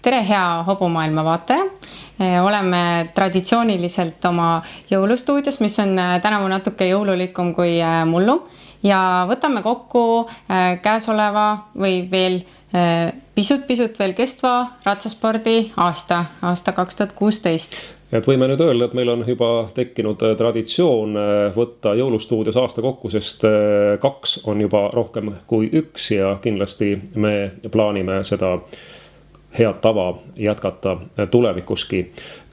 tere, hea hobumaailma vaataja! Oleme traditsiooniliselt oma jõulustuudios, mis on tänavu natuke jõululikum kui mullu, ja võtame kokku käesoleva või veel pisut veel kestva ratsaspordi aasta 2016. Et võime nüüd öelda, et meil on juba tekkinud traditsioon võtta jõulustuudios aasta kokku, sest 2 on juba rohkem kui 1 ja kindlasti me plaanime seda head tava jätkata tulevikuski.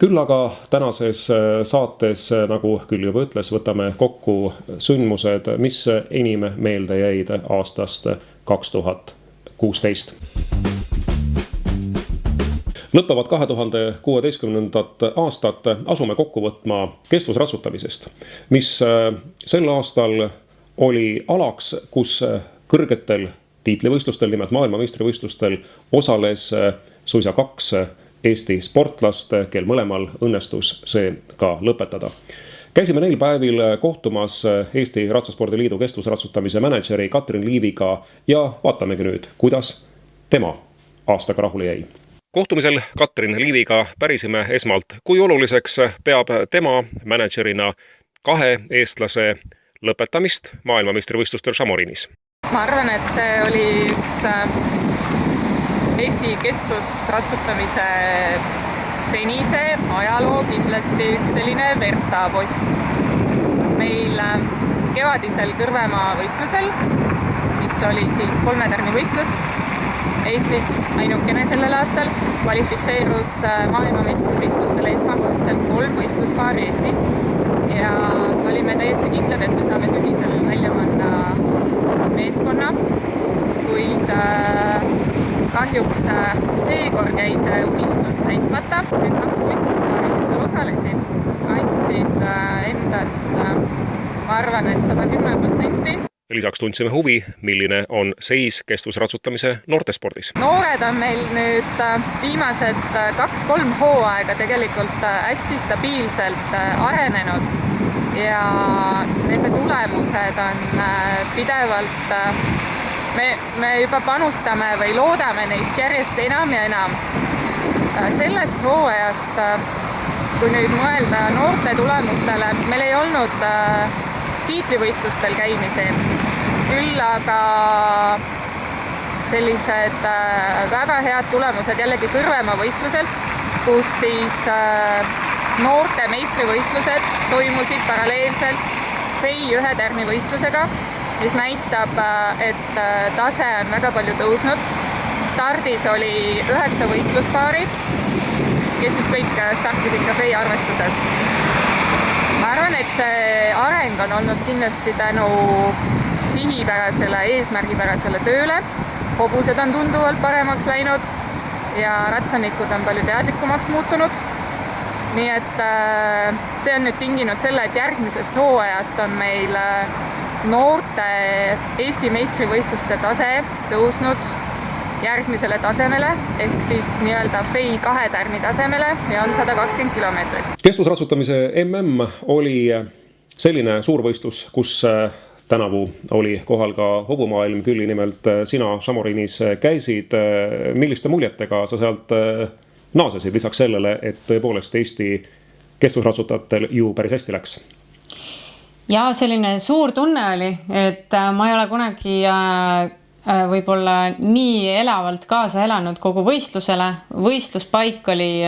Küll aga tänases saates, nagu küll juba ütles, võtame kokku sündmused, mis enim meelde jäid aastast 2016. Lõppevad 2016. aastat asume kokku võtma kestvusratsutamisest, mis sel aastal oli alaks, kus kõrgetel tiitlivõistlustel, nimelt maailmameistrivõistlustel, osales suisa 2 Eesti sportlast, kel mõlemal õnnestus see ka lõpetada. Käisime neil päevil kohtumas Eesti Ratsaspordiliidu kestvusratsutamise mänedžeri Katrin Liiviga ja vaatamegi nüüd, kuidas tema aastaga rahule jäi. Kohtumisel Katrin Liiviga pärisime esmalt, kui oluliseks peab tema mänedžerina 2 eestlase lõpetamist maailmameistrivõistlustel Chamorinis. Ma arvan, et see oli üks Eesti kestvusratsutamise senise ajaloo kindlasti üks selline verstapost. Meil kevadisel Kõrvemaa võistlusel, mis oli siis 3 tärni võistlus, Eestis ainukene sellel aastal, kvalifitseerus maailmameistrivõistlustele esmakordselt 3 võistluspaari Eestist ja olime täiesti kindlad, et me saame sügisel välja panna meeskonna, kuid kahjuks seekord jäi see unistus täitmata. Need 2 võistluspaari, kes seal osalesid, andsid endast, ma arvan, et 110%. Lisaks tundsime huvi, milline on seis kestvusratsutamise noortespordis. Noored on meil nüüd viimased 2-3 hooaega tegelikult hästi stabiilselt arenenud ja nende tulemused on pidevalt, me juba panustame või loodame neist järjest enam ja enam. Sellest hooajast, kui nüüd mõelda noorte tulemustele, meil ei olnud tiitlivõistlustel käimisi, küll aga sellised väga head tulemused jällegi Kõrvemaa võistluselt, kus siis noorte meistrivõistlused toimusid paralleelselt FEI 1 tärni võistlusega, mis näitab, et tase on väga palju tõusnud. Stardis oli 9 võistluspaari, kes siis kõik startisid ka FEI arvestuses. Ma arvan, et see areng on olnud kindlasti tänu sihipärasele, eesmärgipärasele tööle. Hobused on tunduvalt paremaks läinud ja ratsanikud on palju teadlikumaks muutunud. Nii et see on nüüd tinginud selle, et järgmisest hooajast on meil noorte Eesti meistrivõistluste tase tõusnud järgmisele tasemele, ehk siis nii-öelda FEI 2 tärni tasemele ja on 120 kilomeetrit. Kestvusratsutamise MM oli selline suurvõistlus, kus tänavu oli kohal ka hobumaailm, küll nimelt sina Chamorinis käisid. Milliste muljetega sa sealt naasesid lisaks sellele, et tõepoolest Eesti kestvusratsutajatel ju päris hästi läks? Ja selline suur tunne oli, et ma ei ole kunagi võib-olla nii elavalt kaasa elanud kogu võistlusele. Võistluspaik oli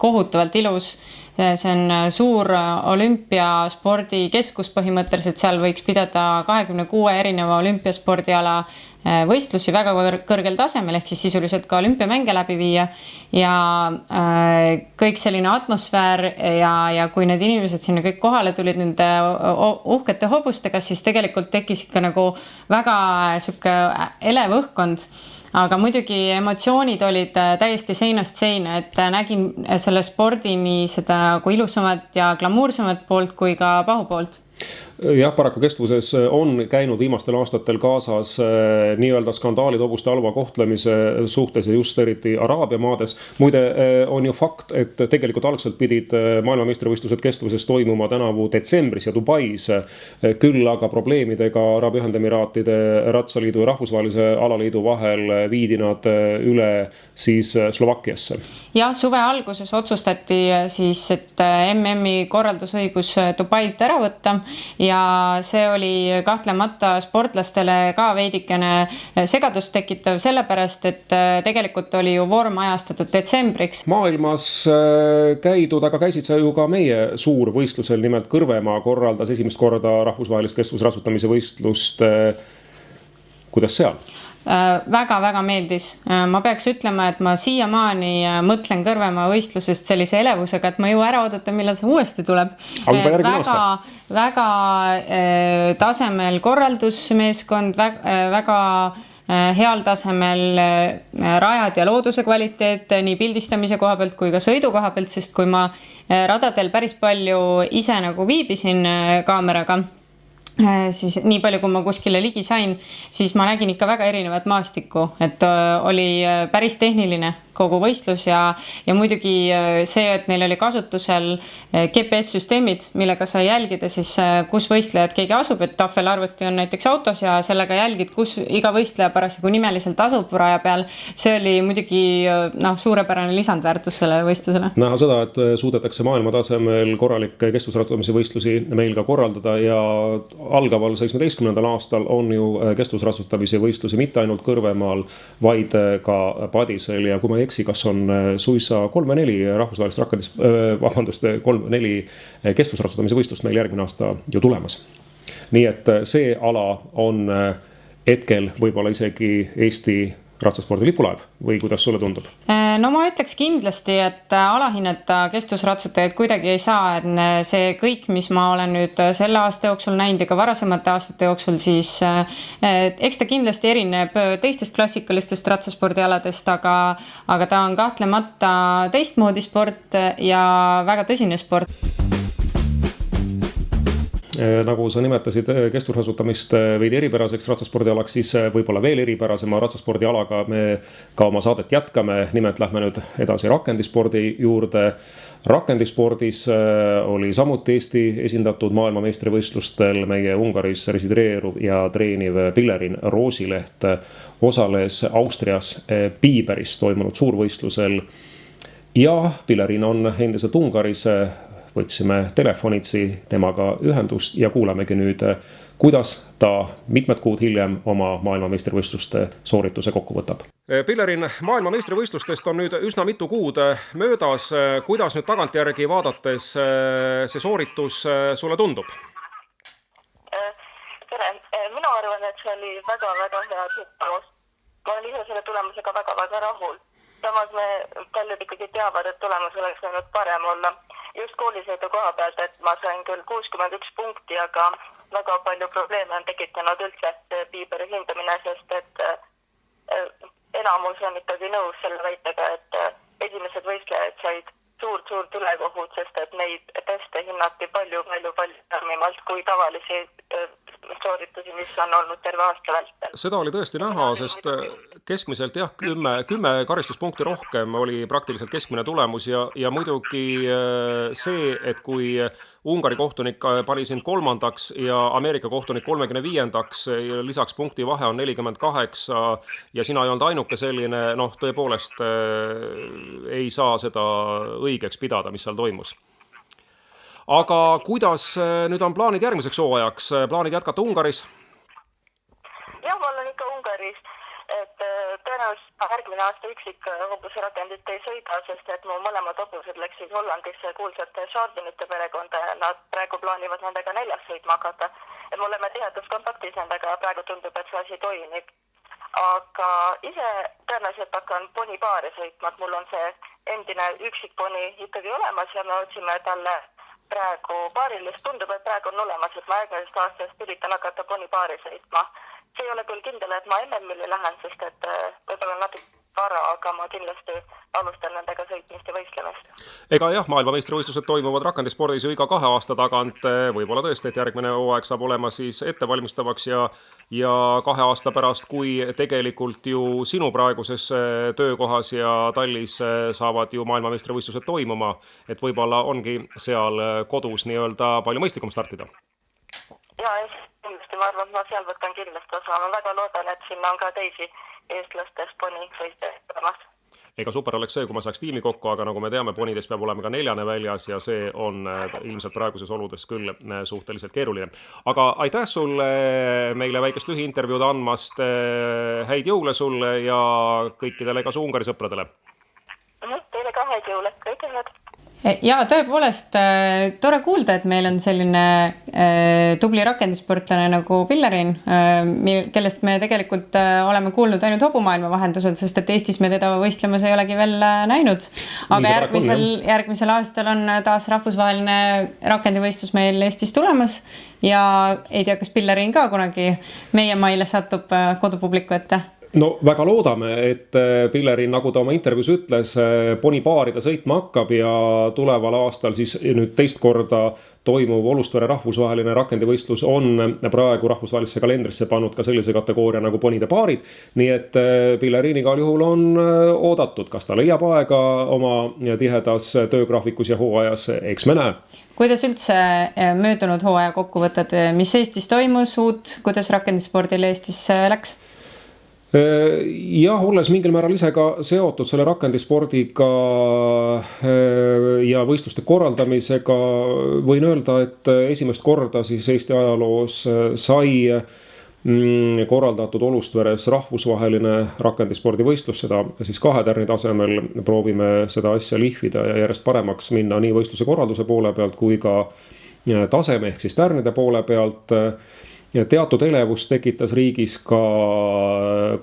kohutavalt ilus. See on suur olümpiaspordikeskus põhimõtteliselt, seal võiks pidada 26 erineva olümpiaspordiala võistlusi väga kõrgel tasemel, ehk siis sisuliselt ka olümpiamänge läbi viia ja kõik selline atmosfäär ja kui need inimesed sinna kõik kohale tulid nende uhkete hobustega, siis tegelikult tekkis ikka nagu väga süke elev õhkkond. Aga muidugi emotsioonid olid täiesti seinast seina, et nägin selle spordi nii seda nagu ilusamat ja glamuursamat poolt kui ka pahu poolt. Jah, paraku kestvuses on käinud viimastel aastatel kaasas nii-öelda skandaalid hobuste halva kohtlemise suhtes ja just eriti Araabia maades. Muide on ju fakt, et tegelikult algselt pidid maailmameistrivõistlused kestvuses toimuma tänavu detsembris ja Dubais. Küll aga probleemidega Araabia Ühendemiraatide ratsaliidu ja rahvusvahelise alaliidu vahel viidi nad üle siis Slovakkiasse. Ja suve alguses otsustati siis, et MM-i korraldusõigus Dubailt ära võtta ja see oli kahtlemata sportlastele ka veidikene segadust tekitav, sellepärast, et tegelikult oli ju vorm ajastatud detsembriks. Maailmas käidud, aga käisid sa ju ka meie suurvõistlusel, nimelt Kõrvemaa korraldas esimest korda rahvusvahelist kestvusratsutamise võistlust. Kuidas seal? Väga-väga meeldis. Ma peaks ütlema, et ma siiamaani mõtlen Kõrvemaa võistlusest sellise elevusega, et ma ju ära oodata, millal see uuesti tuleb. Väga tasemel korraldusmeeskond, väga heal tasemel rajad ja looduse kvaliteet nii pildistamise koha pealt kui ka sõidu koha pealt, sest kui ma radadel päris palju ise nagu viibisin kaameraga, siis nii palju, kui ma kuskile ligi sain, siis ma nägin ikka väga erinevat maastikku, et oli päris tehniline kogu võistlus ja muidugi see, et neil oli kasutusel GPS-süsteemid, millega sai jälgida siis, kus võistlejad keegi asub, et tahvelarvuti on näiteks autos ja sellega jälgid, kus iga võistleja parasjagu nimeliselt asub raja peal. See oli muidugi suurepärane lisandväärtus sellele võistlusele. Näha seda, et suudetakse maailma tasemel korralik kestvusratsutamise võistlusi meil ka korraldada ja algaval 17. aastal on ju kestvusratsutamise võistlusi mitte ainult Kõrvemaal, vaid ka Padisel ja kui ma ei eksi, kas on suisa 3-4 rahvusvahelist 3-4 kestvusratsutamise võistlust meil järgmine aasta ju tulemas. Nii et see ala on hetkel võib-olla isegi Eesti ratsaspordi lipulaev või kuidas sulle tundub? No ma ütleks kindlasti, et alahinnata kestvusratsutajaid kuidagi ei saa, et see kõik, mis ma olen nüüd selle aasta jooksul näinud ja ka varasemate aastate jooksul, siis eks ta kindlasti erineb teistest klassikalistest ratsaspordialadest, aga ta on kahtlemata teistmoodi sport ja väga tõsine sport. Nagu sa nimetasid kestvusratsutamist veidi eripäraseks ratsaspordialaks, siis võib-olla veel eripärasema ratsaspordialaga me ka oma saadet jätkame. Nimelt lähme nüüd edasi rakendispordi juurde. Rakendispordis oli samuti Eesti esindatud maailmameistrivõistlustel. Meie Ungaris resideeruv ja treeniv Pillerin Roosileht osales Austrias Piiberis toimunud suurvõistlusel. Ja Pillerin on endiselt Ungaris. Võtsime telefonitsi temaga ühendust ja kuulamegi nüüd, kuidas ta mitmed kuud hiljem oma maailmameistrivõistluste soorituse kokku võtab. Pillerin, maailmameistrivõistlustest on nüüd üsna mitu kuud möödas. Kuidas nüüd tagantjärgi vaadates see sooritus sulle tundub? Tere, mina arvan, et see oli väga-väga hea tulemus. Ma olen ise selle tulemusega väga-väga rahul. Samas me paljud ikkagi teavad, et tulemus oleks võinud parem olla. Just koolisõidu koha pealt, et ma sain küll 61 punkti, aga väga palju probleeme on tekitanud üldse Piiberi hindamine, sest et enamus on ikkagi nõus selle väitega, et esimesed võistlejad said suurt tulekohut, sest et neid teste hinnati palju karmimalt kui tavalisi sooritusi, mis on olnud terve aasta vältel. Seda oli tõesti näha, sest keskmiselt 10 karistuspunkti rohkem oli praktiliselt keskmine tulemus ja muidugi see, et kui Ungari kohtunik pani sind 3. ja Ameerika kohtunik 35. lisaks punkti vahe on 48 ja sina ei olnud ainuke selline, tõepoolest ei saa seda õigeks pidada, mis seal toimus. Aga kuidas nüüd on plaanid järgmiseks hooajaks? Plaanid jätkata Ungaris? Jah, ma olen ikka Ungaris, et tõenäoliselt järgmine aasta üksik hobusrakendit ei sõida, sest et mu mõlemad hobused läksid Hollandisse kuulsate Chardonnay'te perekonda ja nad praegu plaanivad nendega 4 sõitma hakata. Et me oleme tihedas kontaktis nendega ja praegu tundub, et see asi toimib. Aga ise tõenäoliselt hakkan ponipaari sõitma, et mul on see endine üksikponi ikkagi olemas ja me otsime talle praegu paarilist. Tundub, et praegu on olemas, et ma järgmisest aastast üritan hakata ponipaari sõitma. See ei ole küll kindel, et ma MM-ile lähen, sest et võib-olla natuke vara, aga ma kindlasti alustan nendega sõitmist ja võistlemist. Ega jah, maailmameistrivõistlused toimuvad rakendispordis ju iga 2 aasta tagant, võib-olla tõesti, et järgmine hooaeg saab olema siis ettevalmistavaks ja 2 aasta pärast, kui tegelikult ju sinu praeguses töökohas ja tallis saavad ju maailmameistrivõistlused toimuma, et võib-olla ongi seal kodus nii-öelda palju mõistlikum startida. Ja, kindlasti ma arvan, et ma seal võtan kindlasti osa. Ma väga loodan, et sinna on ka teisi eestlastest ponisõite olemas. Ega super oleks see, kui ma saaks tiimi kokku, aga nagu me teame, ponides peab olema ka 4. väljas ja see on ilmselt praeguses oludes küll suhteliselt keeruline. Aga aitäh sulle meile väikest lühiintervjuud andmast, häid jõule sulle ja kõikidele ka su Ungari sõpradele. Teile ka häid jõule, kõike head. Ja tõepoolest tore kuulda, et meil on selline tubli rakendisportlane nagu Pillerin, kellest me tegelikult oleme kuulnud ainult hobumaailma vahendusel, sest et Eestis me teda võistlemas ei olegi veel näinud. Aga järgmisel aastal on taas rahvusvaheline rakendivõistlus meil Eestis tulemas ja ei tea, kas Pillerin ka kunagi meie maile satub kodupubliku ette. No väga loodame, et Pillerin, nagu ta oma intervjuus ütles, ponipaari ta sõitma hakkab ja tuleval aastal siis nüüd teist korda toimuv Olustvere rahvusvaheline rakendivõistlus on praegu rahvusvahelisse kalendrisse pannud ka sellise kategooria nagu ponide paarid. Nii et Pillerin igal juhul on oodatud, kas ta leiab aega oma tihedas töögraafikus ja hooajas, eks me näe. Kuidas üldse möödunud hooaja kokku võtad, mis Eestis toimus uut, kuidas rakendispordil Eestis läks? Jah, olles mingil määral ise ka seotud selle rakendispordiga ja võistluste korraldamisega, võin öelda, et esimest korda siis Eesti ajaloos sai korraldatud Olustveres rahvusvaheline rakendispordivõistlus, seda siis 2 tärni tasemel. Proovime seda asja lihvida ja järjest paremaks minna nii võistluse korralduse poole pealt kui ka taseme ehk siis tärnide poole pealt. Teatud elevust tekitas riigis ka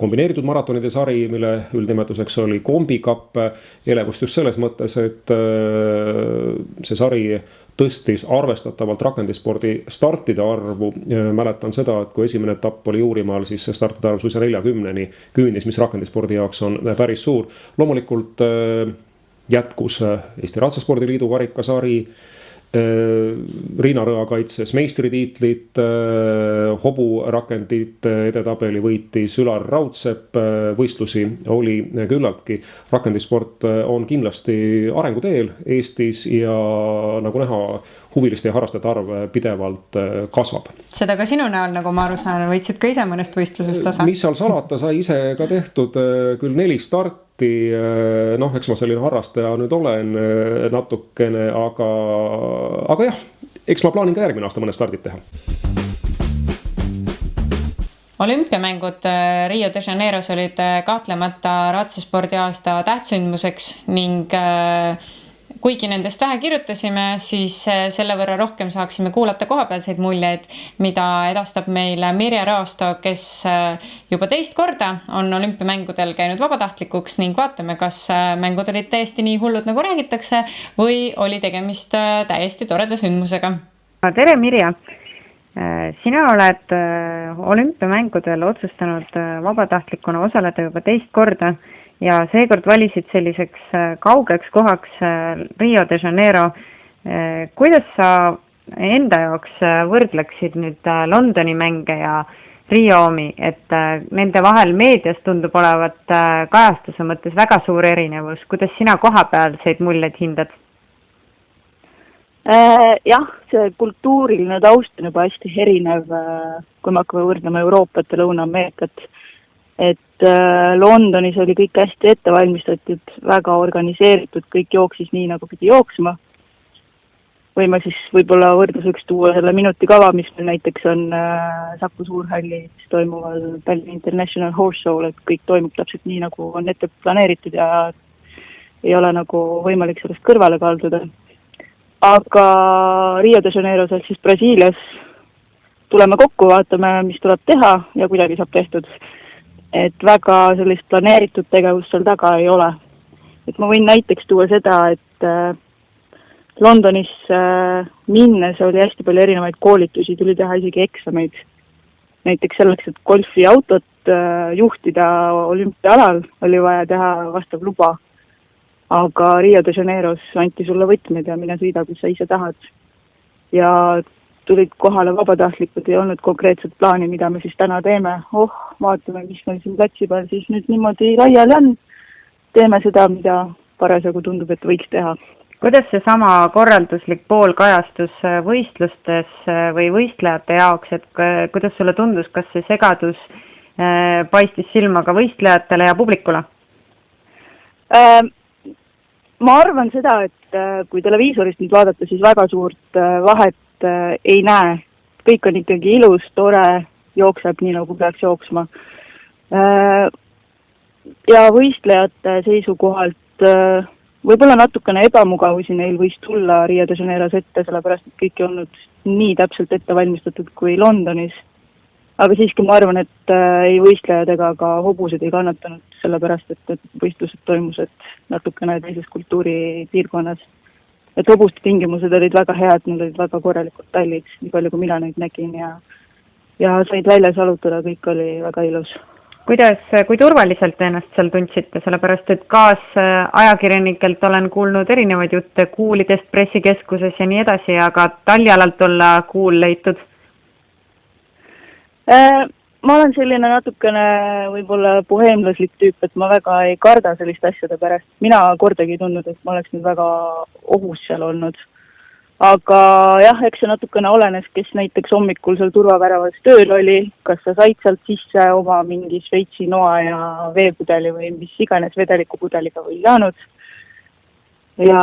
kombineeritud maratonide sari, mille üldnimetuseks oli kombikapp. Elevust just selles mõttes, et see sari tõstis arvestatavalt rakendispordi startide arvu. Mäletan seda, et kui esimene etapp oli Juurimaal, siis startide arv suisa 40-ni küündis, mis rakendispordi jaoks on päris suur. Loomulikult jätkus Eesti Ratsaspordiliidu karikasari, Riina Rõa kaitses meistritiitlit, hoburakendit edetabeli võitis Ülar Raudsepp, võistlusi oli küllaltki. Rakendisport on kindlasti arenguteel Eestis ja nagu näha, huviliste ja harrastajate arv pidevalt kasvab. Seda ka sinu näol, nagu ma aru saan, võitsid ka ise mõnest võistlusest osa? Mis seal salata, sai ise ka tehtud küll 4 starti. Eks ma selline harrastaja nüüd olen natukene, aga jah, eks ma plaanin ka järgmine aasta mõne stardid teha. Olümpiamängud Rio de Janeiros olid kahtlemata ratsaspordi aasta tähtsündmuseks ning kuigi nendest vähe kirjutasime, siis selle võrra rohkem saaksime kuulata kohapealseid muljeid, mida edastab meile Mirje Raasto, kes juba 2 korda on olümpiamängudel käinud vabatahtlikuks ning vaatame, kas mängud olid täiesti nii hullud, nagu räägitakse või oli tegemist täiesti toreda sündmusega. Tere Mirje! Sina oled olümpiamängudel otsustanud vabatahtlikuna osaleda juba 2 korda ja seekord valisid selliseks kaugeks kohaks Rio de Janeiro. Kuidas sa enda jaoks võrdleksid nüüd Londoni mänge ja Rio omi, et nende vahel meedias tundub olevat kajastuse mõttes väga suur erinevus. Kuidas sina kohapealseid muljeid hindad? Jah, see kultuuriline taust on juba hästi erinev, kui me hakkame võrdlema Euroopat ja Lõuna-Ameerikat. Et Londonis oli kõik hästi ette valmistatud, väga organiseeritud, kõik jooksis nii, nagu pidi jooksma. Võime siis võib-olla võrdluseks tuua selle minutikava, mis meil näiteks on Saku Suurhallis toimuval Tallinna International Horse Show, et kõik toimub täpselt nii, nagu on ette planeeritud ja ei ole nagu võimalik sellest kõrvale kalduda. Aga Rio de Janeiros ehk siis Brasiilias tuleme kokku, vaatame, mis tuleb teha ja kuidagi saab tehtud. Et väga sellist planeeritud tegevust seal taga ei ole. Et ma võin näiteks tuua seda, et Londonis minnes oli hästi palju erinevaid koolitusi, tuli teha isegi eksameid. Näiteks selleks, et golfiautot juhtida olümpiaalal, oli vaja teha vastav luba. Aga Rio de Janeiros anti sulle võtmed ja mine sõida, kus sa ise tahad. Ja tulid kohale vabatahtlikud, ei olnud konkreetset plaani, mida me siis täna teeme. Vaatame, mis meil siin platsi peal siis nüüd niimoodi laiali on. Teeme seda, mida parasjagu tundub, et võiks teha. Kuidas see sama korralduslik pool kajastus võistlustes või võistlejate jaoks, et kuidas sulle tundus, kas see segadus paistis silma ka võistlejatele ja publikule? Ma arvan seda, et kui televiisorist nüüd vaadata, siis väga suurt vahet ei näe. Kõik on ikkagi ilus, tore, jookseb nii, nagu peaks jooksma. Ja võistlejate seisukohalt võib-olla natukene ebamugavusi neil võis tulla Rio de Janeiros ette, sellepärast et kõik ei olnud nii täpselt ette valmistatud kui Londonis. Aga siiski ma arvan, et ei võistlejad ega ka hobused ei kannatanud, sellepärast et võistlused toimused natukene teises kultuuripiirkonnas. Et hobuste tingimused olid väga head, need olid väga korralikud tallid, nii palju kui mina neid nägin ja said väljas alutada, kõik oli väga ilus. Kui turvaliselt ennast seal tundsite, sellepärast et ajakirjanikelt olen kuulnud erinevaid jutte kuulidest pressikeskuses ja nii edasi, aga tallialalt olla kuul leitud? Ma olen selline natukene võib-olla boheemlaslik tüüp, et ma väga ei karda selliste asjade pärast. Mina kordagi ei tundnud, et ma oleks nüüd väga ohus seal olnud. Aga jah, eks see natukene olenes, kes näiteks hommikul seal turvaväravas tööl oli, kas sa said sealt sisse oma mingi Šveitsi noa ja veepudeli või mis iganes vedelikupudeliga või saanud. Ja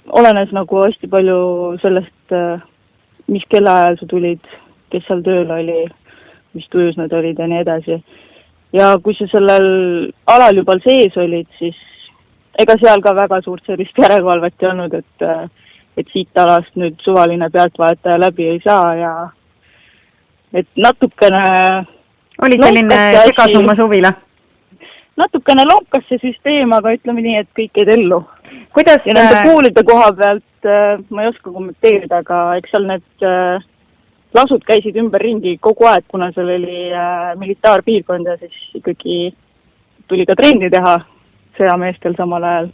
olenes nagu hästi palju sellest, mis kellaajal sa tulid, kes seal tööl oli, mis tujus nad olid ja nii edasi. Ja kui sa sellel alal juba sees olid, siis ega seal ka väga suurt sellist järelevalvet ei olnud, et siit alast nüüd suvaline pealtvaataja läbi ei saa ja et natukene oli selline segasumma suvila? Natukene lonkas see süsteem, aga ütleme nii, et kõik jäid ellu. Ja nende kuulide koha pealt ma ei oska kommenteerida, aga eks seal need lasud käisid ümber ringi kogu aeg, kuna seal oli militaarpiirkond ja siis ikkagi tuli ka trenni teha sõjameestel samal ajal,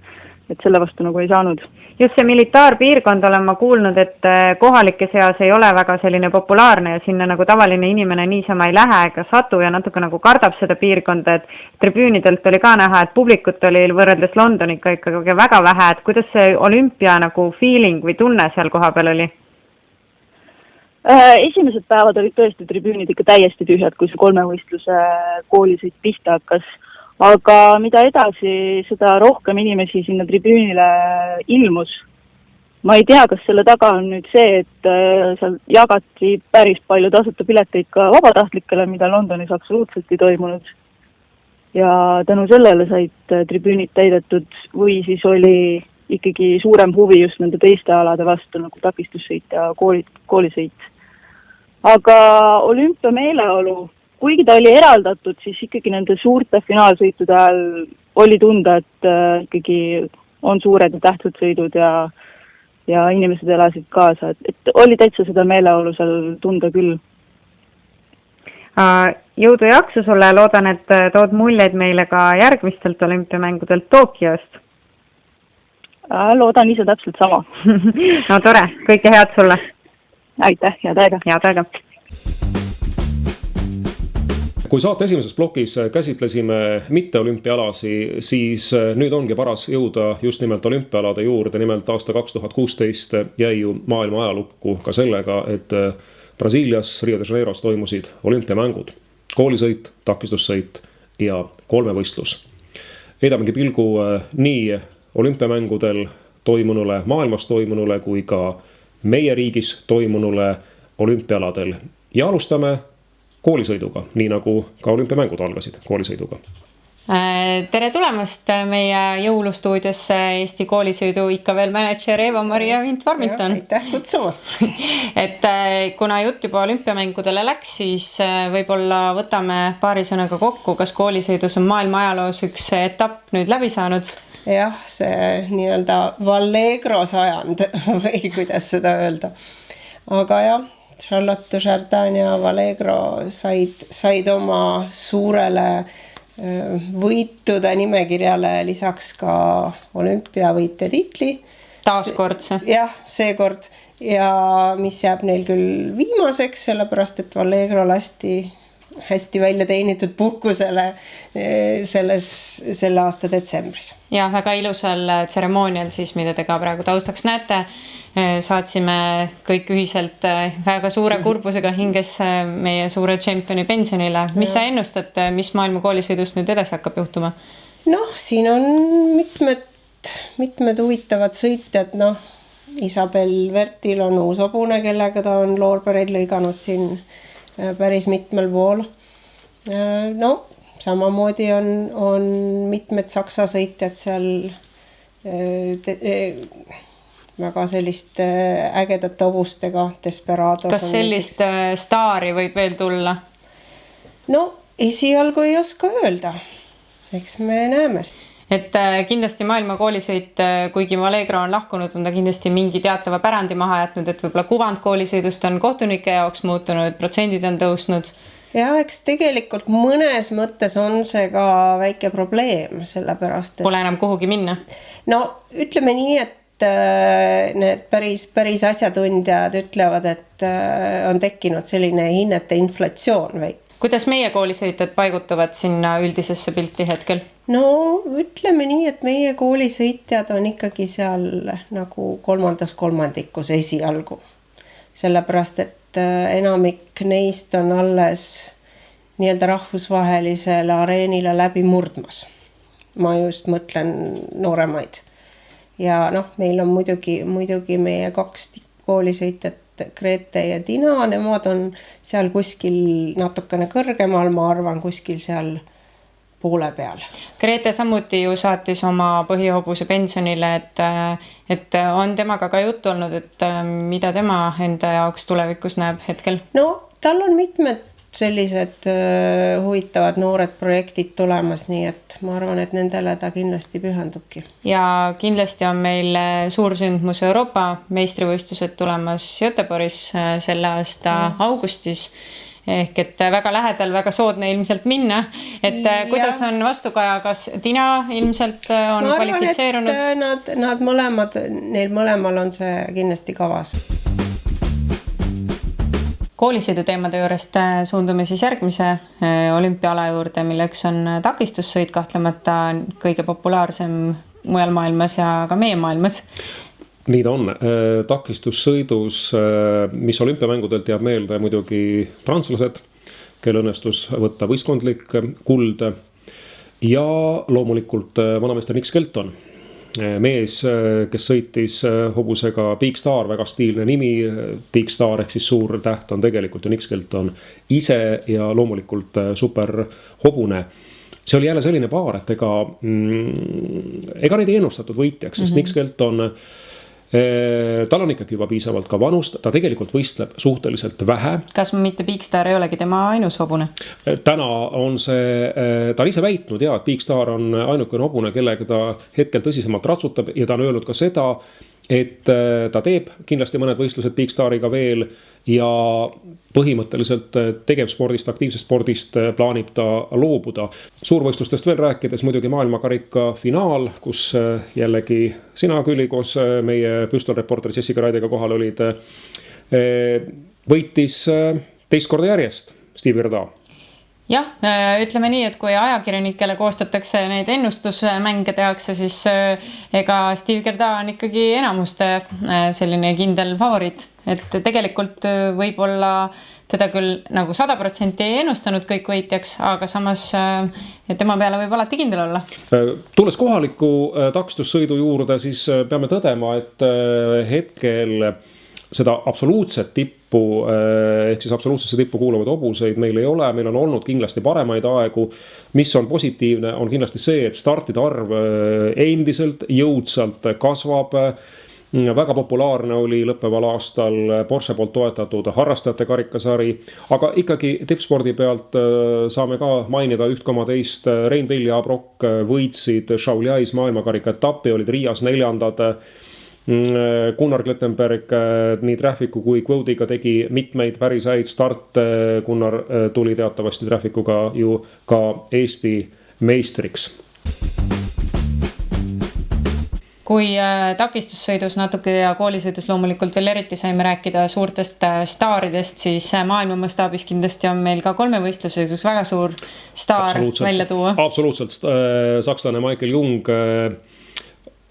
et selle vastu nagu ei saanud. Just see militaarpiirkond olen ma kuulnud, et kohalike seas ei ole väga selline populaarne ja sinna nagu tavaline inimene niisama ei lähe ega satu ja natuke nagu kardab seda piirkonda, et tribüünidelt oli ka näha, et publikut oli võrreldes Londoniga ikkagi väga vähe, et kuidas see olümpia nagu feeling või tunne seal koha peal oli? Esimesed päevad olid tõesti tribüünid ikka täiesti tühjad, kui see 3 võistluse koolisõit pihta hakkas. Aga mida edasi, seda rohkem inimesi sinna tribüünile ilmus. Ma ei tea, kas selle taga on nüüd see, et seal jagati päris palju tasuta pileteid ka vabatahtlikele, mida Londonis absoluutselt ei toimunud. Ja tänu sellele said tribüünid täidetud või siis oli ikkagi suurem huvi just nende teiste alade vastu, nagu takistussõit ja koolisõit. Aga olümpia meeleolu, kuigi ta oli eraldatud, siis ikkagi nende suurte finaalsõitude ajal oli tunda, et ikkagi on suured ja tähtsad sõidud ja inimesed elasid kaasa. Et oli täitsa seda meeleolu seal tunda küll. Jõudu ja jaksu sulle, loodan, et tood muljeid meile ka järgmistelt olümpiamängudelt Tokyost. Loodan ise täpselt sama. No tore, kõike head sulle! Aitäh, head aega! Head aega! Kui saate esimeses blokis käsitlesime mitte olümpialasi, siis nüüd ongi paras jõuda just nimelt olümpialade juurde. Nimelt aasta 2016 jäi ju maailma ajalukku ka sellega, et Brasiilias Rio de Janeiros toimusid olümpiamängud. Koolisõit, takistussõit ja 3 võistlus. Heidamegi pilgu nii olümpiamängudel toimunule, maailmas toimunule kui ka meie riigis toimunule olümpialadel. Ja alustame koolisõiduga, nii nagu ka olümpiamängud algasid koolisõiduga. Tere tulemast meie jõulustuudiosse Eesti koolisõidu ikka veel manager Eva-Maria Vint-Varminton. Aitäh kutsumast. Et kuna jutt juba olümpiamängudele läks, siis võib-olla võtame paari sõnaga kokku, kas koolisõidus on maailma ajaloos üks etapp nüüd läbi saanud? Jah, see nii-öelda Vallegro sajand või kuidas seda öelda. Aga jah, Charlotte Jourdain ja Valegro said oma suurele võitude nimekirjale lisaks ka olümpiavõitja titli. Taaskordse. Jah, seekord. Ja mis jääb neil küll viimaseks, sellepärast et Valegro lasti hästi välja teenitud puhkusele selle aasta detsembris. Ja väga ilusal tseremoonial siis, mida te ka praegu taustaks näete, saatsime kõik ühiselt väga suure kurbusega hinges meie suure tšempioni pensionile. Mis sa ennustad, mis maailma koolisõidust nüüd edasi hakkab juhtuma? Siin on mitmed huvitavad sõitjad, Isabel Vertil on uus hobune, kellega ta on loorbereid lõiganud siin päris mitmel pool. Samamoodi on mitmed saksa sõitjad seal väga selliste ägedate hobustega, Desperados. Kas sellist staari võib veel tulla? Esialgu ei oska öelda. Eks me näeme. Et kindlasti maailma koolisõit, kuigi Valegro on lahkunud, on ta kindlasti mingi teatava pärandi maha jätnud, et võib-olla kuvand koolisõidust on kohtunike jaoks muutunud, protsendid on tõusnud. Ja eks tegelikult mõnes mõttes on see ka väike probleem, sellepärast, et pole enam kuhugi minna. Ütleme nii, et need päris asjatundjad ütlevad, et on tekkinud selline hinnete inflatsioon või. Kuidas meie koolisõitjad paigutuvad sinna üldisesse pilti hetkel? Ütleme nii, et meie koolisõitjad on ikkagi seal nagu kolmandas kolmandikus esialgu. Sellepärast, et enamik neist on alles nii-öelda rahvusvahelisele areenile läbi murdmas. Ma just mõtlen nooremaid. Ja meil on muidugi meie 2 koolisõitjat, Grete ja Tina, nemad on seal kuskil natukene kõrgemal, ma arvan, kuskil seal poole peal. Grete samuti ju saatis oma põhihobuse pensionile, et on temaga ka juttu olnud, et mida tema enda jaoks tulevikus näeb hetkel? Tal on mitmed sellised huvitavad noored projektid tulemas, nii et ma arvan, et nendele ta kindlasti pühendubki. Ja kindlasti on meil suursündmus Euroopa meistrivõistlused tulemas Göteborgis selle aasta augustis. Ehk et väga lähedal, väga soodne ilmselt minna. Et kuidas on vastukaja, kas Tina ilmselt on kvalifitseerunud? Ma arvan, et nad mõlemad, neil mõlemal on see kindlasti kavas. Koolisõiduteemade juurest suundume siis järgmise olümpiala juurde, milleks on takistussõit, kahtlemata kõige populaarsem mujal maailmas ja ka meie maailmas. Nii ta on. Takistussõidus, mis olümpiamängudelt jääb meelde muidugi prantslased, kel õnnestus võtta võistkondlik kuld ja loomulikult vanameister Nick Skelton. Mees, kes sõitis hobusega Big Star, väga stiilne nimi, Big Star ehk siis suur täht on tegelikult ju Nick Skelton ise ja loomulikult super hobune. See oli jälle selline paar, et ega neid ei ennustatud võitjaks, sest Nick Skelton, tal on ikkagi juba piisavalt ka vanust, ta tegelikult võistleb suhteliselt vähe. Kas mitte Big Star ei olegi tema ainus hobune? Täna on see, ta on ise väitnud et Big Star on ainukene hobune, kellega ta hetkel tõsisemalt ratsutab ja ta on öelnud ka seda, et ta teeb kindlasti mõned võistlused Big Stariga veel ja põhimõtteliselt tegevspordist, aktiivsest spordist plaanib ta loobuda. Suurvõistlustest veel rääkides muidugi maailmakarika finaal, kus jällegi sina küll koos meie püstolreporter Jessica Raidega kohal olid, võitis teist korda järjest Steve Gerda. Jah, ütleme nii, et kui ajakirjanikele koostatakse neid ennustusmänge tehakse, siis ega Steve Gerda on ikkagi enamuste selline kindel favoriit. Et tegelikult võib-olla teda küll nagu 100% ei ennustanud kõik võitjaks, aga samas tema peale võib alati kindel olla. Tulles kohaliku takistussõidu juurde, siis peame tõdema, et hetkel seda absoluutset tippu, ehk siis absoluutsesse tippu kuuluvad hobuseid meil ei ole, meil on olnud kindlasti paremaid aegu. Mis on positiivne, on kindlasti see, et startide arv endiselt jõudsalt kasvab. Väga populaarne oli lõppeval aastal Porsche poolt toetatud harrastajate karikasari, aga ikkagi tippspordi pealt saame ka mainida 1,2 Rein Vill ja Brock võitsid Šauliais maailmakarika etappi, olid Riias 4. Gunnar Klettenberg nii Trafficu kui Quote'iga tegi mitmeid päris häid starte. Gunnar tuli teatavasti Trafficuga ju ka Eesti meistriks. Kui takistussõidus natuke ja koolisõidus loomulikult veel eriti saime rääkida suurtest staaridest, siis maailma mastaabis kindlasti on meil ka kolmevõistluses üks väga suur staar välja tuua. Absoluutselt. Sakslane Michael Jung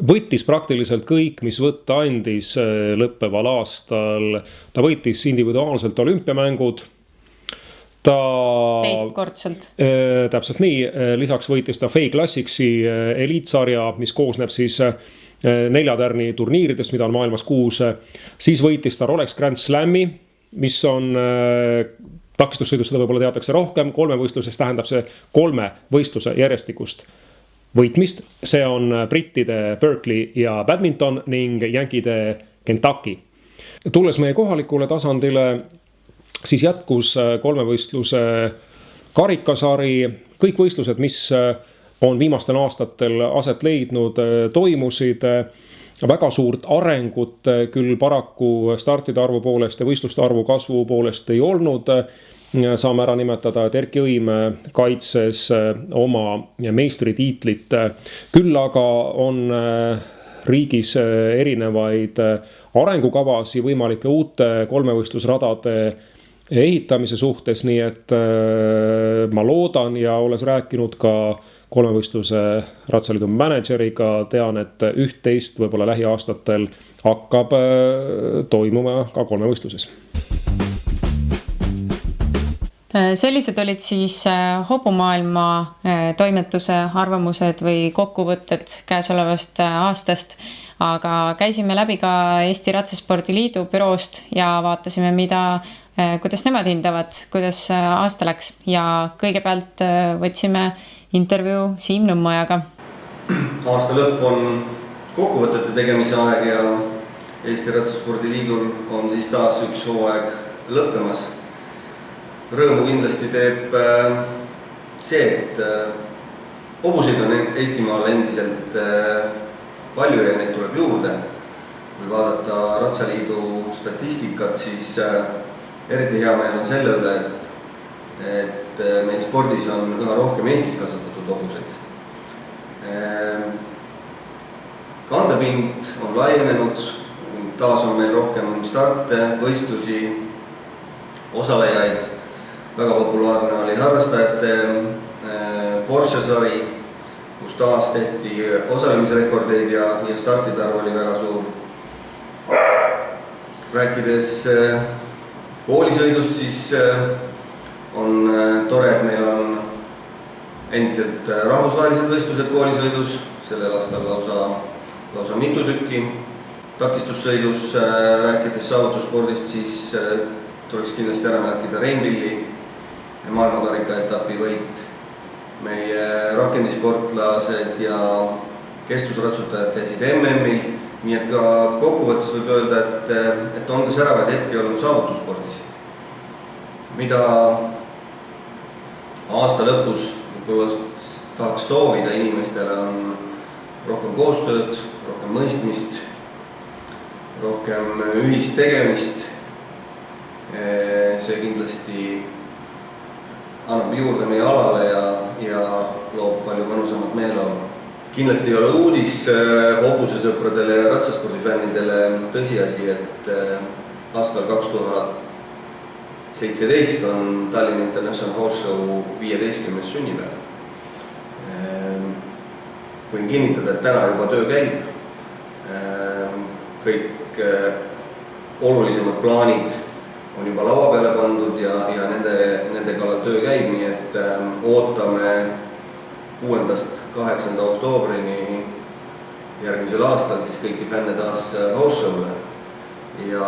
võttis praktiliselt kõik, mis võtta andis lõppeval aastal. Ta võitis individuaalselt olümpiamängud. Teistkordselt. Täpselt nii. Lisaks võitis ta FEI Classicsi eliitsarja, mis koosneb siis 4 tärni turniiridest, mida on maailmas 6. Siis võitis ta Rolex Grand Slami, mis on takistussõidus, seda võib-olla teatakse rohkem. 3 võistluses tähendab see 3 võistluse järjestikust võitmist. See on brittide Berkeley ja badminton ning jänkide Kentucky. Tulles meie kohalikule tasandile, siis jätkus 3 võistluse karikasari. Kõik võistlused, mis on viimastel aastatel aset leidnud, toimusid. Väga suurt arengut küll paraku startide arvu poolest ja võistluste arvu kasvu poolest ei olnud. Saame ära nimetada, et Erki Õim kaitses oma meistritiitlit. Küll aga on riigis erinevaid arengukavasi võimalike uute kolmevõistlusradade ehitamise suhtes, nii et ma loodan ja olles rääkinud ka kolmevõistluse Ratsaliidu mänedžeriga, tean, et üht-teist võib-olla lähiaastatel hakkab toimuma ka kolmevõistluses. Sellised olid siis hobumaailma toimetuse arvamused või kokkuvõtted käesolevast aastast, aga käisime läbi ka Eesti Ratsaspordiliidu büroost ja vaatasime, kuidas nemad hindavad, kuidas aasta läks ja kõigepealt võtsime intervjuu Siim Nõmmajaga. Aasta lõpp on kokkuvõtete tegemise aeg ja Eesti Ratsaspordiliidul on siis taas üks hooaeg lõppemas. Rõõmu kindlasti teeb see, et hobuseid on Eestimaal endiselt palju ja neid tuleb juurde. Kui vaadata Ratsaliidu statistikat, siis eriti hea meel on selle üle, et meil spordis on üha rohkem Eestis kasvatatud hobuseid. Kandepind on laienenud, taas on meil rohkem starte, võistlusi, osalejaid. Väga populaarne oli harrastajate Porsche sari, kus taas tehti osalemisrekordeid ja startide arv oli väga suur. Rääkides koolisõidust, siis on tore, et meil on endiselt rahvusvahelised võistlused koolisõidus, sellel aastal lausa mitu tükki. Takistussõidus rääkides saavutusspordist, siis tuleks kindlasti ära märkida Reinvilli maailmakarika etapi võit. Meie rakendisportlased ja kestvusratsutajad käisid MM-il, nii et ka kokkuvõttes võib öelda, et on ka säravaid hetki olnud saavutusspordis. Mida aasta lõpus võib-olla tahaks soovida inimestele on rohkem koostööd, rohkem mõistmist, rohkem ühist tegemist. See kindlasti annab juurde meie alale ja loob palju mõnusamat meeleolu. Kindlasti ei ole uudis hobusesõpradele ja ratsaspordifännidele tõsiasi, et aastal 2017 on Tallinna International Horse Show 15. sünnipäev. Võin kinnitada, et täna juba töö käib. Kõik olulisemad plaanid on juba laua peale pandud ja nende kallal töö käib, nii et ootame 6.–8. oktoobrini järgmisel aastal siis kõiki fänne taas Horse Show'le. Ja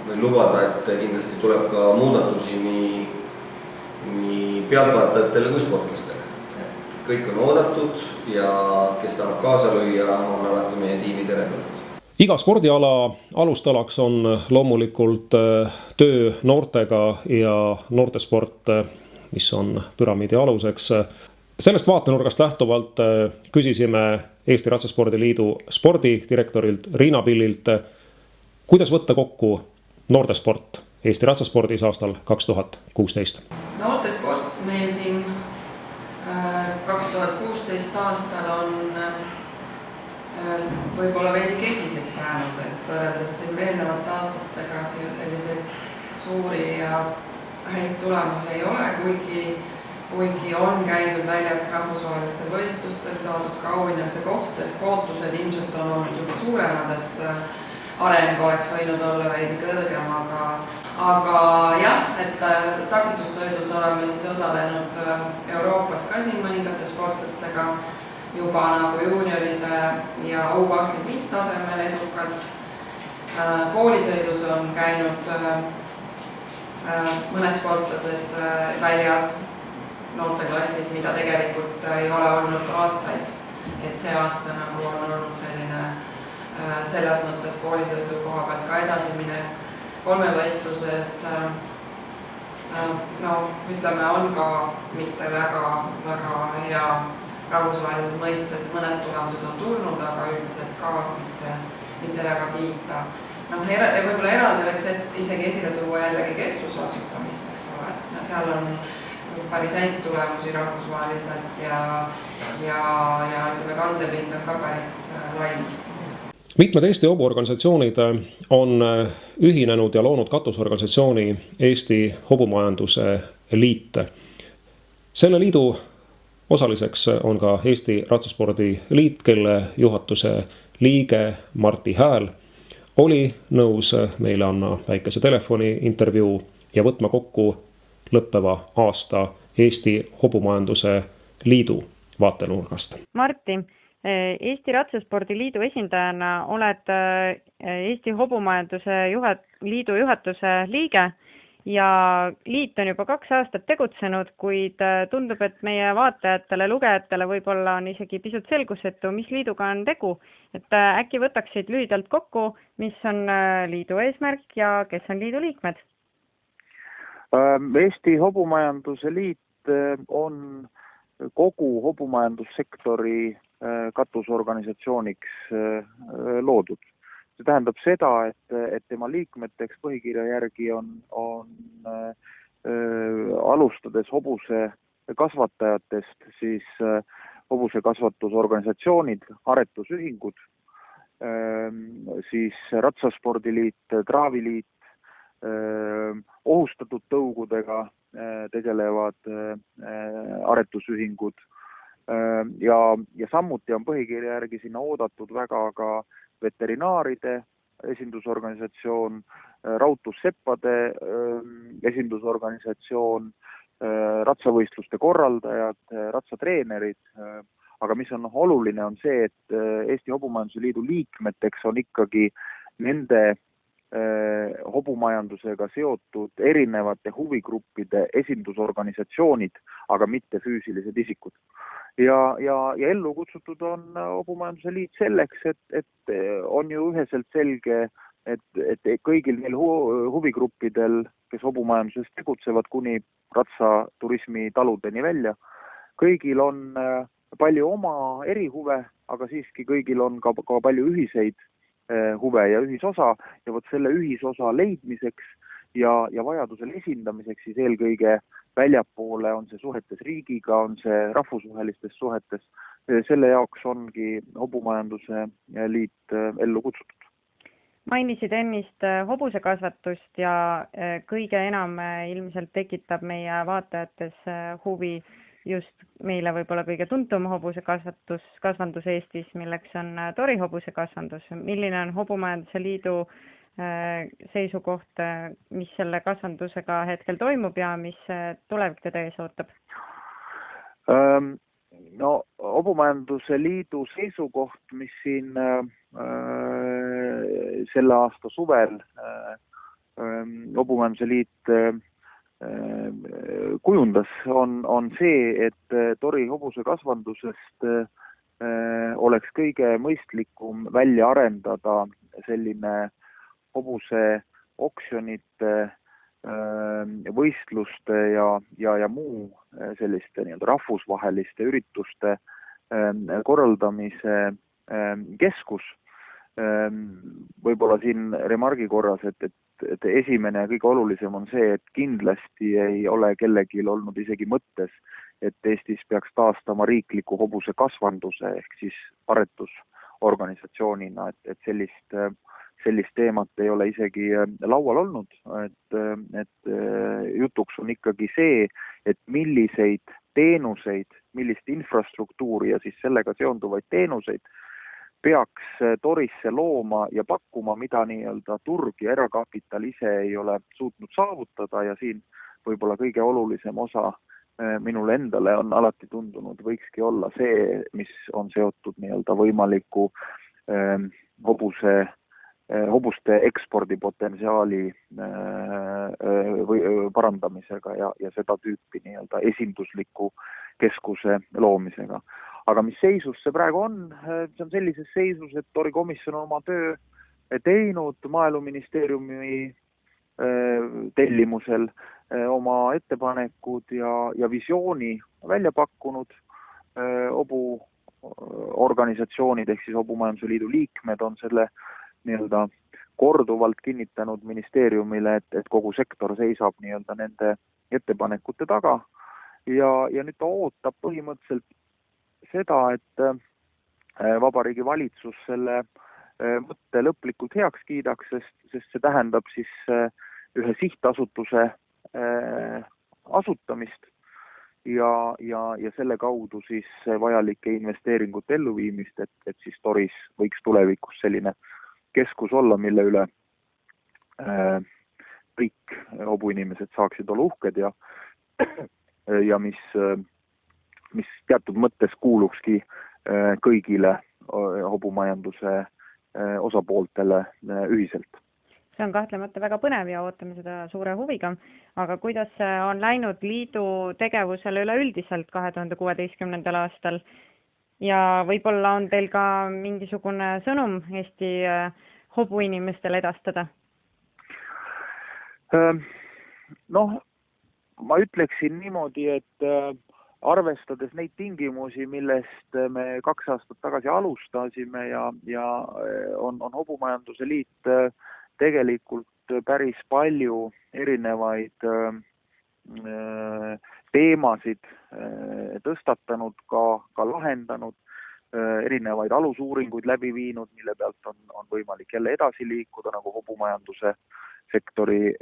võin lubada, et kindlasti tuleb ka muudatusi nii pealtvaatajatele kui sportlastele. Kõik on oodatud ja kes tahab kaasa lüüa, on alati meie tiimi teretulnud. Iga spordiala alustalaks on loomulikult töö noortega ja noortesport, mis on püramiidi aluseks. Sellest vaatenurgast lähtuvalt küsisime Eesti Ratsaspordiliidu spordidirektorilt Riina Pillilt. Kuidas võtta kokku noortesport Eesti ratsaspordis aastal 2016? Noortesport meil siin 2016 aastal on võib-olla veidi kesiseks jäänud, et võrreldes siin eelnevate aastatega selliseid suuri ja häid tulemusi ei ole, kuigi on käidud väljas rahvusvahelistel võistlustel, saadud ka auhinnalise koht, ehk ootused ilmselt on olnud juba suuremad, et areng oleks võinud olla veidi kõrgem, aga jah, et takistussõidus oleme siis osalenud Euroopas ka siin mõningate sportlastega juba nagu juunioride ja U25 tasemel edukalt. Koolisõidus on käinud mõned sportlased väljas noorteklassis, mida tegelikult ei ole olnud aastaid. Et see aasta nagu on olnud selline selles mõttes koolisõidu koha pealt ka edasiminek. Kolmevõistluses ütleme, on ka mitte väga hea rahvusvahelises mõistes, mõned tulemused on tulnud, aga üldiselt ka mitte väga kiita. Võib-olla eraldi võiks isegi esile tuua jällegi kestvusratsutamist, eks ole, et seal on päris häid tulemusi rahvusvaheliselt ja ütleme, kandepind on ka päris lai. Mitmed Eesti hobuorganisatsioonid on ühinenud ja loonud katusorganisatsiooni Eesti Hobumajanduse Liit. Selle liidu osaliseks on ka Eesti Ratsaspordi Liit, kelle juhatuse liige Martti Hääl oli nõus meile andma väikese telefoniintervjuu ja võtma kokku lõppeva aasta Eesti Hobumajanduse Liidu vaatenurgast. Martti, Eesti Ratsaspordi Liidu esindajana oled Eesti Hobumajanduse Liidu juhatuse liige ja liit on juba 2 aastat tegutsenud, kuid tundub, et meie vaatajatele, lugejatele võib-olla on isegi pisut selgusetu, mis liiduga on tegu. Et äkki võtaksid lühidalt kokku, mis on liidu eesmärk ja kes on liidu liikmed? Eesti Hobumajanduse Liit on kogu hobumajandussektori katusorganisatsiooniks loodud. See tähendab seda, et tema liikmeteks põhikirja järgi on alustades hobuse kasvatajatest, siis hobuse kasvatusorganisatsioonid, aretusühingud, siis Ratsaspordiliit, Traaviliit, ohustatud tõugudega tegelevad aretusühingud ja samuti on põhikirja järgi sinna oodatud väga ka veterinaaride esindusorganisatsioon, raudtusseppade esindusorganisatsioon, ratsavõistluste korraldajad, ratsatreenerid, aga mis on oluline on see, et Eesti Hobumajanduse Liidu liikmeteks on ikkagi nende hobumajandusega seotud erinevate huvigruppide esindusorganisatsioonid, aga mitte füüsilised isikud. Ja ellu kutsutud on Hobumajanduse Liit selleks, et on ju üheselt selge, et kõigil neil huvigruppidel, kes hobumajanduses tegutsevad kuni ratsaturismi taludeni välja, kõigil on palju oma erihuve, aga siiski kõigil on ka palju ühiseid huve ja ühisosa ja võt selle ühisosa leidmiseks ja vajadusel esindamiseks siis eelkõige väljapoole, on see suhetes riigiga, on see rahvusvahelistes suhetes. Selle jaoks ongi Hobumajanduse Liit ellu kutsutud. Mainisid ennist hobusekasvatust ja kõige enam ilmselt tekitab meie vaatajates huvi just meile võib-olla kõige tuntum hobusekasvandus Eestis, milleks on Tori hobusekasvandus. Milline on Hobumajanduse Liidu seisukoht, mis selle kasvandusega hetkel toimub ja mis tulevik teda ees ootab? Hobumajanduse Liidu seisukoht, mis siin selle aasta suvel Hobumajanduse Liit kujundas, on see, et Tori hobusekasvandusest oleks kõige mõistlikum välja arendada selline hobuse oksjonite, võistluste ja muu selliste rahvusvaheliste ürituste korraldamise keskus. Võib-olla siin remargi korras, et esimene ja kõige olulisem on see, et kindlasti ei ole kellelgi olnud isegi mõttes, et Eestis peaks taastama riikliku hobuse kasvanduse ehk siis aretusorganisatsioonina, et sellist teemat ei ole isegi laual olnud, et jutuks on ikkagi see, et milliseid teenuseid, millist infrastruktuuri ja siis sellega seonduvaid teenuseid peaks Torisse looma ja pakkuma, mida nii-öelda turg ja erakapital ise ei ole suutnud saavutada ja siin võib-olla kõige olulisem osa minule endale on alati tundunud, võikski olla see, mis on seotud nii-öelda võimaliku hobuste ekspordipotentsiaali parandamisega ja seda tüüpi nii-öelda esindusliku keskuse loomisega. Aga mis seisus see praegu on? See on sellises seisus, et Tori komisjon on oma töö teinud Maaeluministeeriumi tellimusel oma ettepanekud ja visiooni välja pakkunud. Organisatsioonid ehk siis Hobumajanduse Liidu liikmed on selle nii-öelda korduvalt kinnitanud ministeeriumile, et kogu sektor seisab nii-öelda nende ettepanekute taga ja nüüd ta ootab põhimõtteliselt seda, et Vabariigi Valitsus selle mõtte lõplikult heaks kiidaks, sest see tähendab siis ühe sihtasutuse asutamist ja selle kaudu siis vajalike investeeringute elluviimist, et siis Toris võiks tulevikus selline keskus olla, mille üle kõik hobuinimesed saaksid olla uhked ja mis teatud mõttes kuulukski kõigile hobumajanduse osapooltele ühiselt. See on kahtlemata väga põnev ja ootame seda suure huviga, aga kuidas on läinud liidu tegevusele üleüldiselt 2016. aastal ja võib-olla on teil ka mingisugune sõnum Eesti hobuinimestele edastada? Ma ütleksin niimoodi, et arvestades neid tingimusi, millest me 2 aastat tagasi alustasime ja on Hobumajanduse Liit tegelikult päris palju erinevaid teemasid tõstatanud, ka lahendanud, erinevaid alusuuringuid läbi viinud, mille pealt on võimalik jälle edasi liikuda, nagu hobumajanduse sektori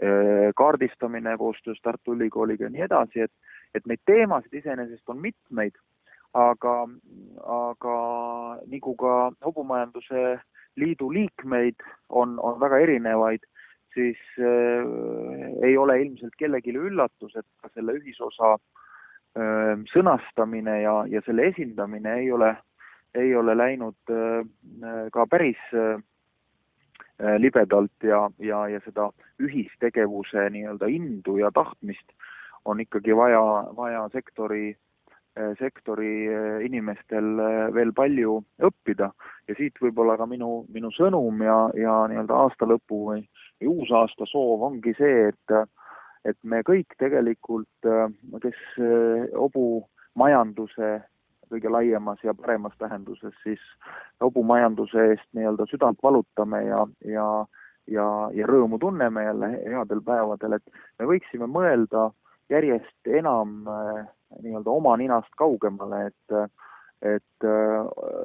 kaardistamine koostöös Tartu Ülikooliga ja nii edasi, et neid teemasid iseenesest on mitmeid, aga nagu ka Hobumajanduse Liidu liikmeid on väga erinevaid, siis ei ole ilmselt kellelegi üllatus, et ka selle ühisosa sõnastamine ja selle esindamine ei ole läinud ka päris libedalt ja seda ühistegevuse nii-öelda indu ja tahtmist on ikkagi vaja sektori inimestel veel palju õppida ja siit võib-olla ka minu sõnum ja nii-öelda aasta lõpu või uusaasta soov ongi see, et me kõik tegelikult, kes hobumajanduse kõige laiemas ja paremas tähenduses, siis hobumajanduse eest nii-öelda südant valutame ja rõõmu tunneme jälle headel päevadel, et me võiksime mõelda järjest enam nii-öelda oma ninast kaugemale, et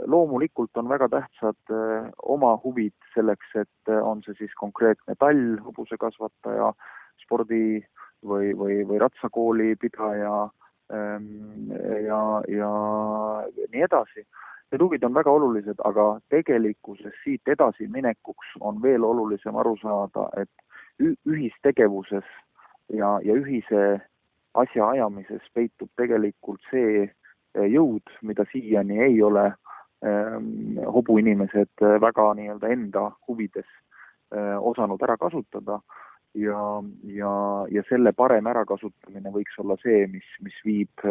loomulikult on väga tähtsad oma huvid selleks, et on see siis konkreetne tall, hobusekasvataja, spordi või ratsakooli pidaja ja nii edasi. Need huvid on väga olulised, aga tegelikkuses siit edasi minekuks on veel olulisem aru saada, et ühistegevuses ja ühise asja ajamises peitub tegelikult see jõud, mida siiani ei ole hobuinimesed väga nii-öelda enda huvides osanud ära kasutada ja selle parem ärakasutamine võiks olla see, mis viib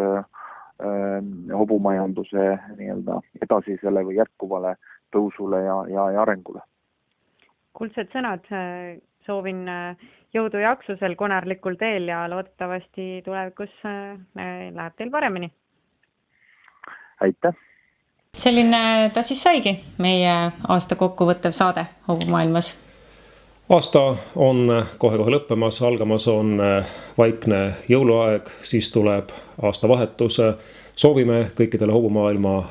hobumajanduse nii-öelda edasisele või jätkuvale tõusule ja arengule. Kuldsed sõnad, soovin jõudu ja jaksu sel konarlikul teel ja loodetavasti tulevikus läheb teil paremini. Aitäh! Selline ta siis saigi meie aasta kokkuvõttev saade hobumaailmas. Aasta on kohe lõppemas, algamas on vaikne jõuluaeg, siis tuleb aastavahetus. Soovime kõikidele hobumaailma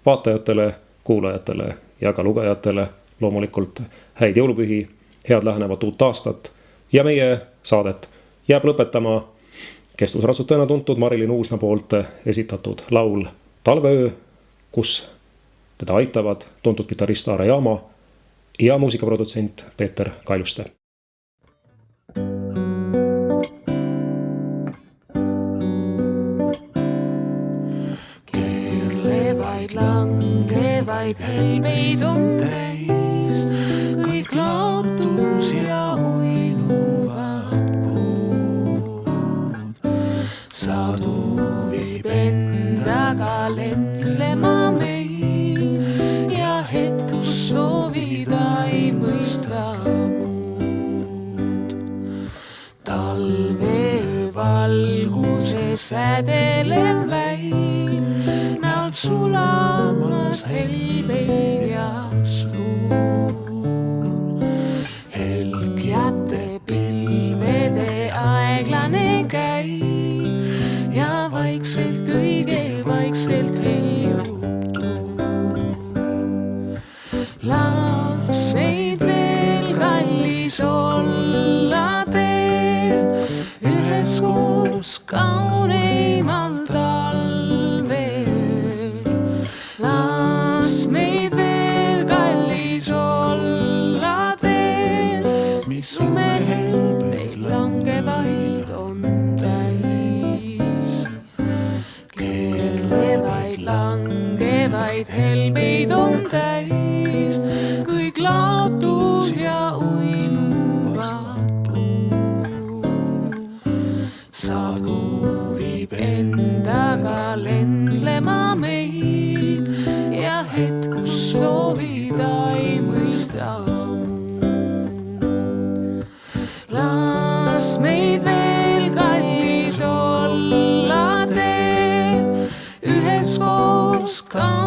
vaatajatele, kuulajatele ja ka lugejatele loomulikult häid jõulupühi, head lähenevat uut aastat ja meie saadet jääb lõpetama kestvusratsutajana tuntud Marilyn Uusna poolt esitatud laul Talveöö, kus teda aitavad tuntud kitarrist Aare Jaama ja muusikaprodutsent Peeter Kaljuste. Keerlevaid, langevaid helbeid on täis, kõik laotus ja uinuvad puud. Sadu viib endaga lendlema meil ja hetkus soovida ei mõista muud. Talve valguse sädelev väin, näolt sulamas helbeid ja suur. Helgjate pilvede aeglane käib ja vaikselt õige vaikselt heljub tuul. Las meid veel kallis olla teel, üheskoos kauneimal talvel. Las meid veel kallis olla teel, mis imehelbeid langevaid on täis. Keerlevaid, langevaid helbeid on täis, kõik laotus ja uinuvad puud. Sadu viib endaga lendlema meid ja hetkus soovida ei mõista muud. Las meid veel kallis olla teel, üheskoos ka